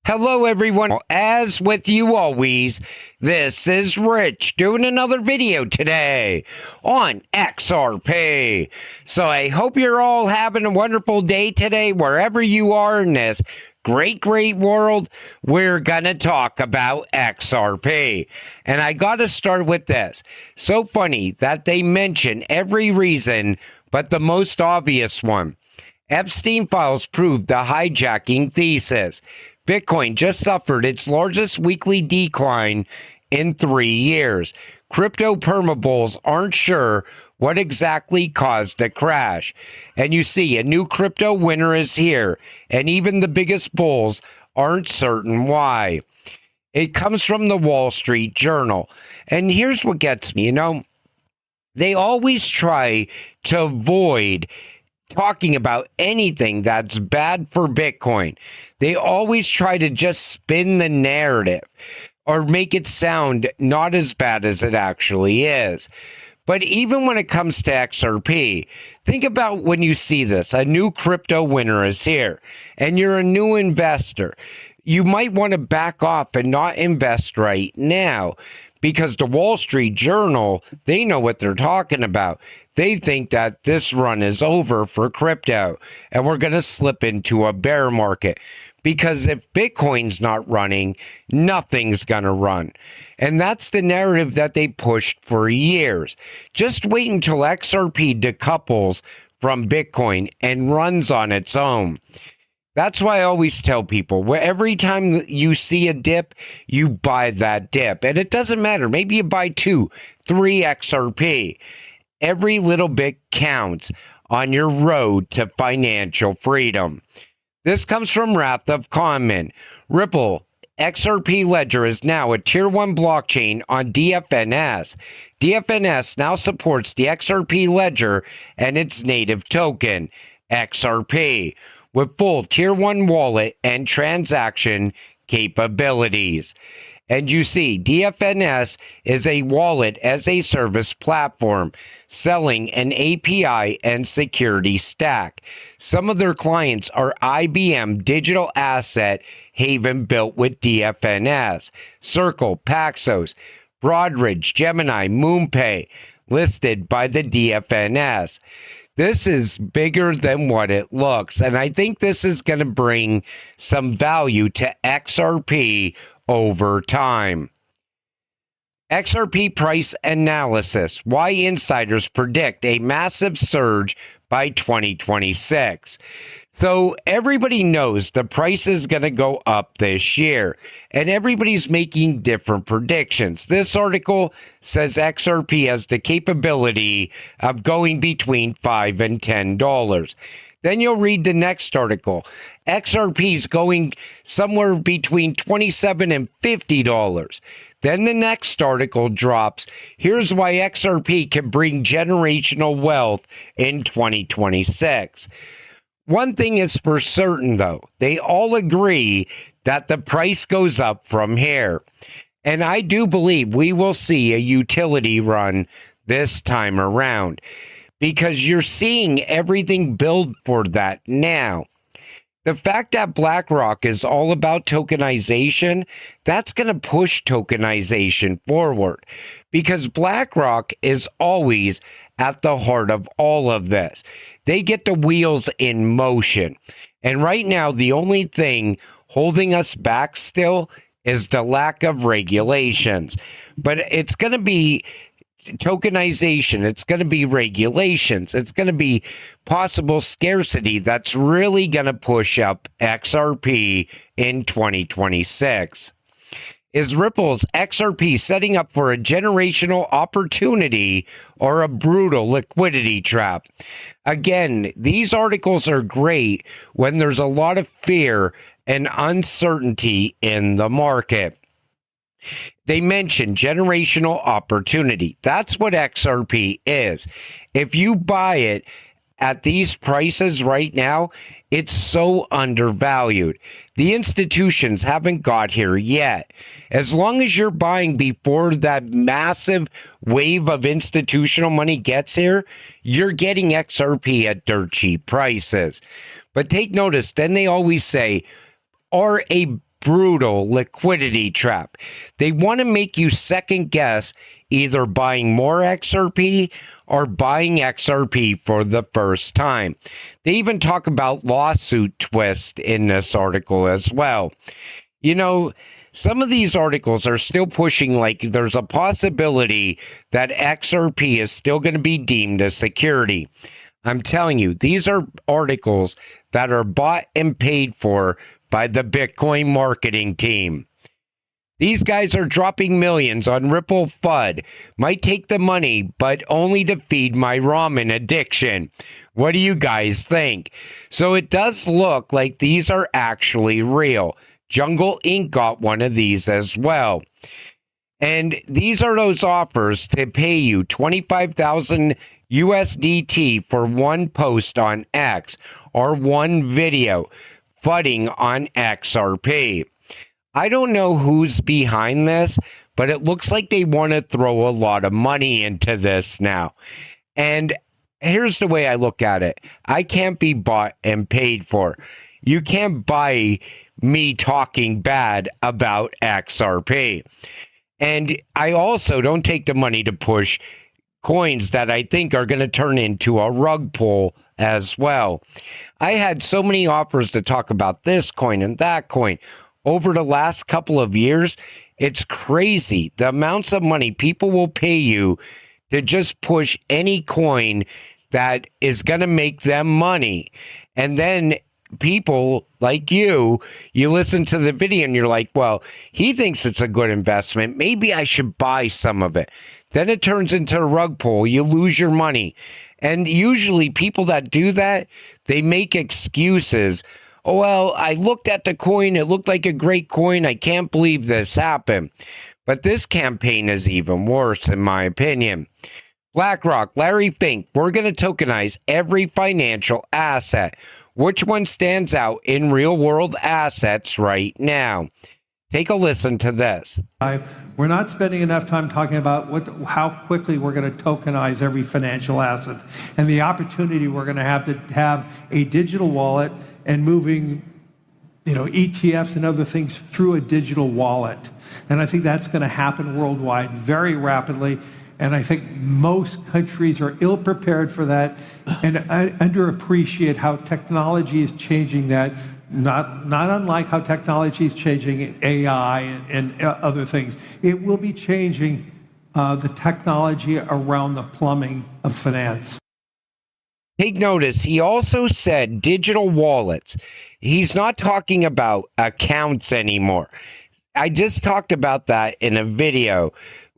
Hello everyone, as with you always, this is Rich doing another video today on XRP. So I hope you're all having a wonderful day today wherever you are in this great world. We're gonna talk about XRP. And I gotta start with this. So funny that they mention every reason but the most obvious one. Epstein files prove the hijacking thesis. Bitcoin just suffered its largest weekly decline in 3 years. Crypto permabulls aren't sure what exactly caused the crash. And you see, a new crypto winter is here, and even the biggest bulls aren't certain why. It comes from the Wall Street Journal. And here's what gets me, they always try to avoid talking about anything that's bad for Bitcoin. They always try to just spin the narrative or make it sound not as bad as it actually is. But even when it comes to XRP, think about when you see this. A new crypto winter is here, and you're a new investor. You might want to back off and not invest right now, because the Wall Street Journal, they know what they're talking about. They think that this run is over for crypto and we're going to slip into a bear market, because if Bitcoin's not running, nothing's going to run. And that's the narrative that they pushed for years. Just wait until XRP decouples from Bitcoin and runs on its own. That's why I always tell people, every time you see a dip, you buy that dip. And it doesn't matter. Maybe you buy 2, 3 XRP. Every little bit counts on your road to financial freedom. This comes from Wrath of Conman. Ripple XRP Ledger is now a Tier 1 blockchain on DFNS. DFNS now supports the XRP Ledger and its native token, XRP, with full Tier 1 wallet and transaction capabilities. And you see, DFNS is a wallet as a service platform selling an API and security stack. Some of their clients are IBM Digital Asset Haven built with DFNS, Circle, Paxos, Broadridge, Gemini, MoonPay, listed by the DFNS. This is bigger than what it looks, and I think this is going to bring some value to XRP over time. XRP price analysis. Why insiders predict a massive surge by 2026. So everybody knows the price is going to go up this year, and everybody's making different predictions. This article says XRP has the capability of going between $5 and $10. Then you'll read the next article. XRP is going somewhere between $27 and $50. Then the next article drops. Here's why XRP can bring generational wealth in 2026. One thing is for certain, though. They all agree that the price goes up from here. And I do believe we will see a utility run this time around, because you're seeing everything build for that now. The fact that BlackRock is all about tokenization, that's going to push tokenization forward, because BlackRock is always at the heart of all of this. They get the wheels in motion. And right now, the only thing holding us back still is the lack of regulations. But it's going to be tokenization, it's going to be regulations, it's going to be possible scarcity that's really going to push up XRP in 2026. Is Ripple's XRP setting up for a generational opportunity or a brutal liquidity trap? Again, these articles are great when there's a lot of fear and uncertainty in the market. They mention generational opportunity. That's what XRP is. If you buy it at these prices right now, it's so undervalued. The institutions haven't got here yet. As long as you're buying before that massive wave of institutional money gets here, you're getting XRP at dirt cheap prices. But take notice, then they always say, are a brutal liquidity trap. They want to make you second guess either buying more XRP or buying XRP for the first time. They even talk about lawsuit twist in this article as well. You know, some of these articles are still pushing like there's a possibility that XRP is still going to be deemed a security. I'm telling you, these are articles that are bought and paid for by the Bitcoin marketing team. These guys are dropping millions on Ripple FUD. Might take the money, but only to feed my ramen addiction. What do you guys think? So it does look like these are actually real. Jungle Inc. got one of these as well. And these are those offers to pay you 25,000 USDT for one post on X or one video FUDing on XRP. I don't know who's behind this, but it looks like they want to throw a lot of money into this now. And here's the way I look at it. I can't be bought and paid for. You can't buy me talking bad about XRP. And I also don't take the money to push coins that I think are going to turn into a rug pull as well. I had so many offers to talk about this coin and that coin over the last couple of years. It's crazy the amounts of money people will pay you to just push any coin that is going to make them money. And then people like you listen to the video and you're like, well, he thinks it's a good investment. Maybe I should buy some of it. Then it turns into a rug pull. You lose your money. And usually people that do that, they make excuses. Oh, well, I looked at the coin. It looked like a great coin. I can't believe this happened. But this campaign is even worse, in my opinion. BlackRock, Larry Fink, we're going to tokenize every financial asset. Which one stands out in real-world assets right now? Take a listen to this. We're not spending enough time talking about how quickly we're going to tokenize every financial asset and the opportunity we're going to have a digital wallet and moving, ETFs and other things through a digital wallet. And I think that's going to happen worldwide very rapidly. And I think most countries are ill-prepared for that and underappreciate how technology is changing that, not unlike how technology is changing AI and other things. It will be changing the technology around the plumbing of finance. Take notice, he also said digital wallets. He's not talking about accounts anymore. I just talked about that in a video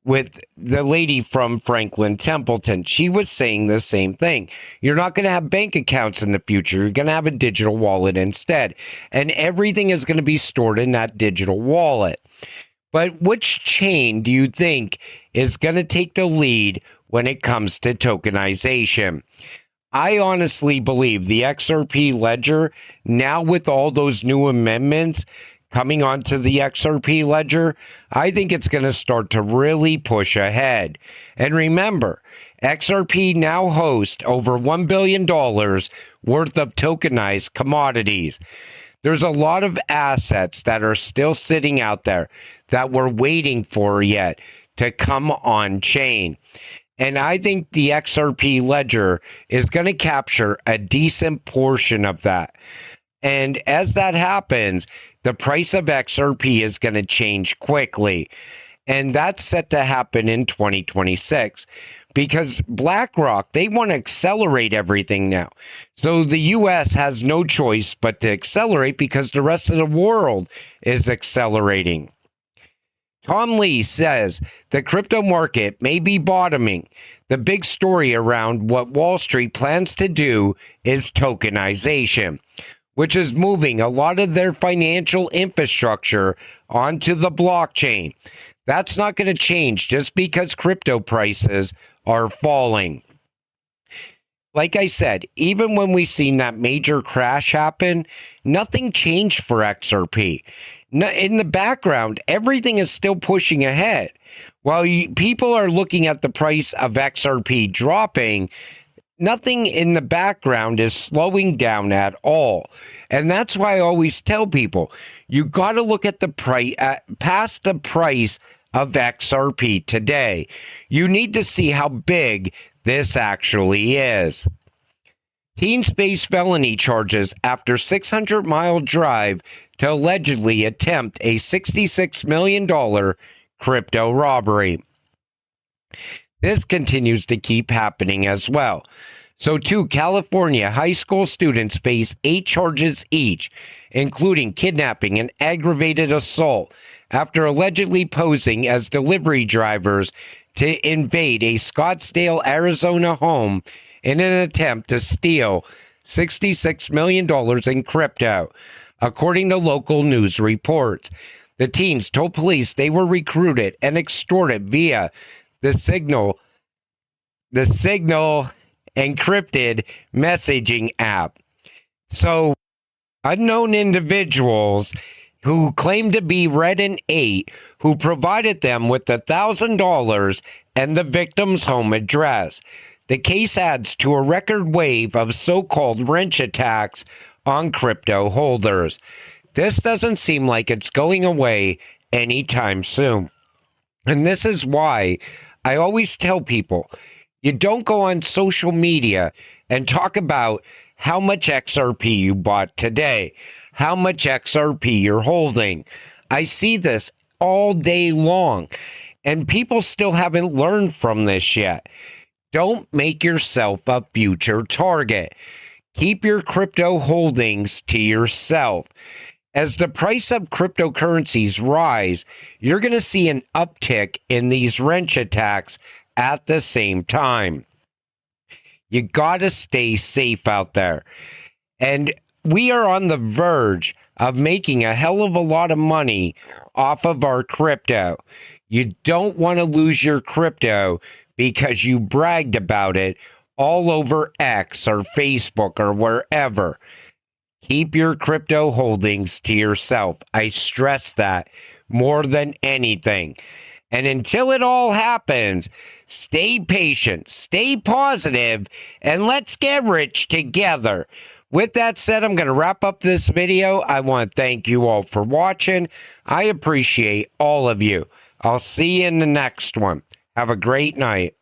with the lady from Franklin Templeton. She was saying the same thing. You're not going to have bank accounts in the future. You're going to have a digital wallet instead. And everything is going to be stored in that digital wallet. But which chain do you think is going to take the lead when it comes to tokenization? I honestly believe the XRP ledger, now with all those new amendments coming onto the XRP ledger, I think it's going to start to really push ahead. And remember, XRP now hosts over $1 billion worth of tokenized commodities. There's a lot of assets that are still sitting out there that we're waiting for yet to come on chain. And I think the XRP ledger is going to capture a decent portion of that. And as that happens, the price of XRP is going to change quickly. And that's set to happen in 2026 because BlackRock, they want to accelerate everything now. So the U.S. has no choice but to accelerate because the rest of the world is accelerating. Tom Lee says the crypto market may be bottoming. The big story around what Wall Street plans to do is tokenization, which is moving a lot of their financial infrastructure onto the blockchain. That's not going to change just because crypto prices are falling. Like I said, even when we seen that major crash happen, nothing changed for XRP. In the background, everything is still pushing ahead. While people are looking at the price of XRP dropping, nothing in the background is slowing down at all. And that's why I always tell people, you got to look at the price, past the price of XRP today. You need to see how big this actually is. Teens face felony charges after 600-mile drive to allegedly attempt a $66 million crypto robbery. This continues to keep happening as well. So, 2 California high school students face 8 charges each, including kidnapping and aggravated assault, after allegedly posing as delivery drivers to invade a Scottsdale, Arizona home in an attempt to steal $66 million in crypto, according to local news reports. The teens told police they were recruited and extorted via the Signal encrypted messaging app. So, unknown individuals who claimed to be Red and 8, who provided them with $1,000 and the victim's home address. The case adds to a record wave of so-called wrench attacks on crypto holders. This doesn't seem like it's going away anytime soon. And this is why I always tell people, you don't go on social media and talk about how much XRP you bought today, how much XRP you're holding. I see this all day long, and people still haven't learned from this yet. Don't make yourself a future target. Keep your crypto holdings to yourself. As the price of cryptocurrencies rise, you're going to see an uptick in these wrench attacks at the same time. You got to stay safe out there. And we are on the verge of making a hell of a lot of money off of our crypto. You don't want to lose your crypto because you bragged about it all over X or Facebook or wherever. Keep your crypto holdings to yourself. I stress that more than anything. And until it all happens, stay patient, stay positive, and let's get rich together. With that said, I'm going to wrap up this video. I want to thank you all for watching. I appreciate all of you. I'll see you in the next one. Have a great night.